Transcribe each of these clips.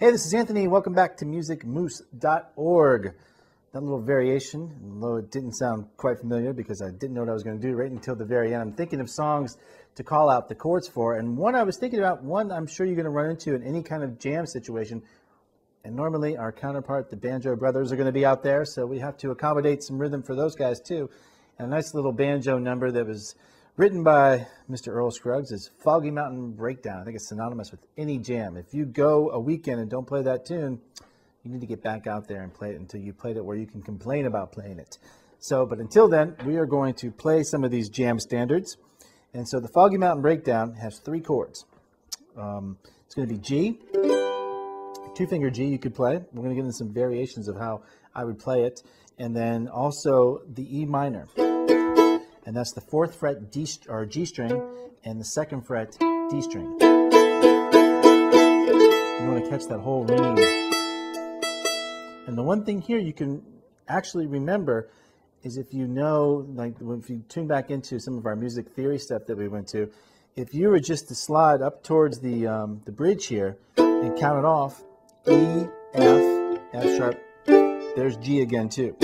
Hey, this is Anthony. Welcome back to musicmoose.org. That little variation, although it didn't sound quite familiar because I didn't know what I was going to do right until the very end. I'm thinking of songs to call out the chords for, and one I was thinking about, one I'm sure you're going to run into in any kind of jam situation. And normally our counterpart, the Banjo Brothers, are going to be out there, so we have to accommodate some rhythm for those guys too. And a nice little banjo number that was written by Mr. Earl Scruggs is Foggy Mountain Breakdown. I think it's synonymous with any jam. If you go a weekend and don't play that tune, you need to get back out there and play it until you played it where you can complain about playing it. So, but until then, we are going to play some of these jam standards. And so the Foggy Mountain Breakdown has 3 chords. It's going to be G, 2-finger G you could play. We're going to get into some variations of how I would play it. And then also the E minor. And that's the 4th fret D or G string and the 2nd fret D string. You want to catch that whole ringing. And the one thing here you can actually remember is if you know, like if you tune back into some of our music theory stuff that we went to, if you were just to slide up towards the bridge here and count it off, E, F, F sharp, there's G again too.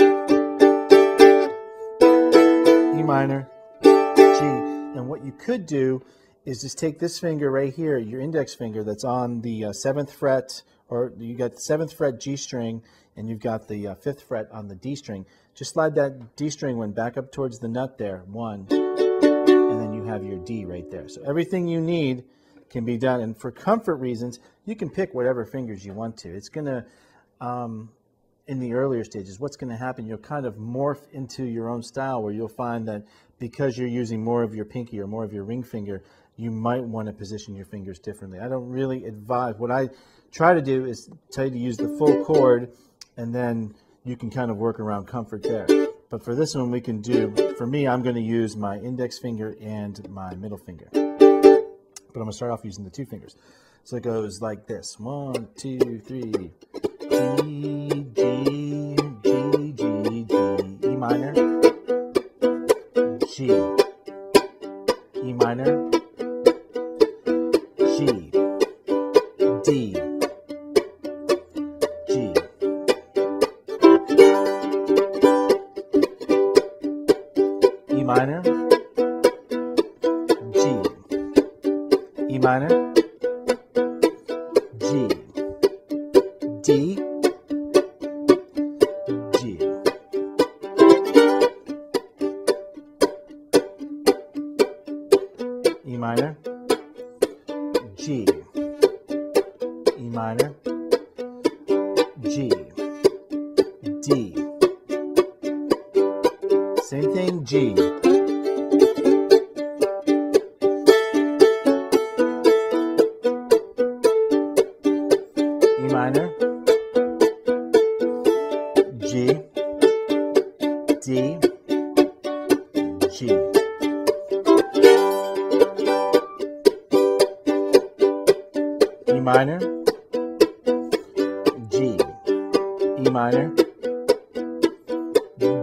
E minor, G. And what you could do is just take this finger right here, your index finger that's on the 7th fret, or you got the 7th fret G string, and you've got the 5th fret on the D string. Just slide that D string one back up towards the nut there, 1, and then you have your D right there. So everything you need can be done, and for comfort reasons, you can pick whatever fingers you want to. It's going to, in the earlier stages, what's going to happen, you'll kind of morph into your own style where you'll find that because you're using more of your pinky or more of your ring finger, you might want to position your fingers differently. I don't really advise. What I try to do is tell you to use the full chord, and then you can kind of work around comfort there. But for this one, we can do, for me, I'm going to use my index finger and my middle finger. But I'm going to start off using the 2 fingers. So it goes like this. 1, 2, 3. G, G, G, G, G. E minor. G. E minor. G. D. G. E minor, G, E minor, G, D, G. E minor, G, E minor, G, D. Same thing, G. E minor, G, D, G. E minor, G, E minor,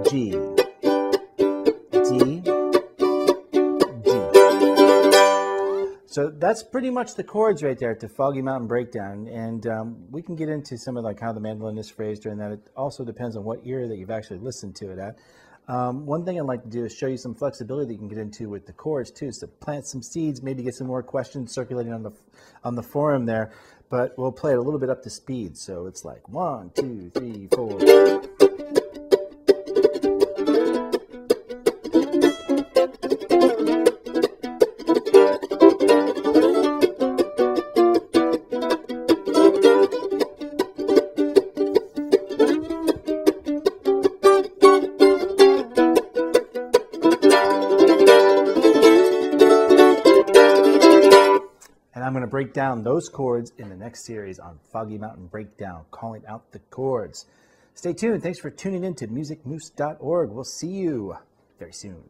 G, D, D. So that's pretty much the chords right there to Foggy Mountain Breakdown, and we can get into some of like how the mandolin is phrased during that. It also depends on what ear that you've actually listened to it at. One thing I'd like to do is show you some flexibility that you can get into with the chords too, so plant some seeds, maybe get some more questions circulating on the forum there, but we'll play it a little bit up to speed. So it's like 1, 2, 3, 4. I'm going to break down those chords in the next series on Foggy Mountain Breakdown, calling out the chords. Stay tuned. Thanks for tuning in to musicmoose.org. We'll see you very soon.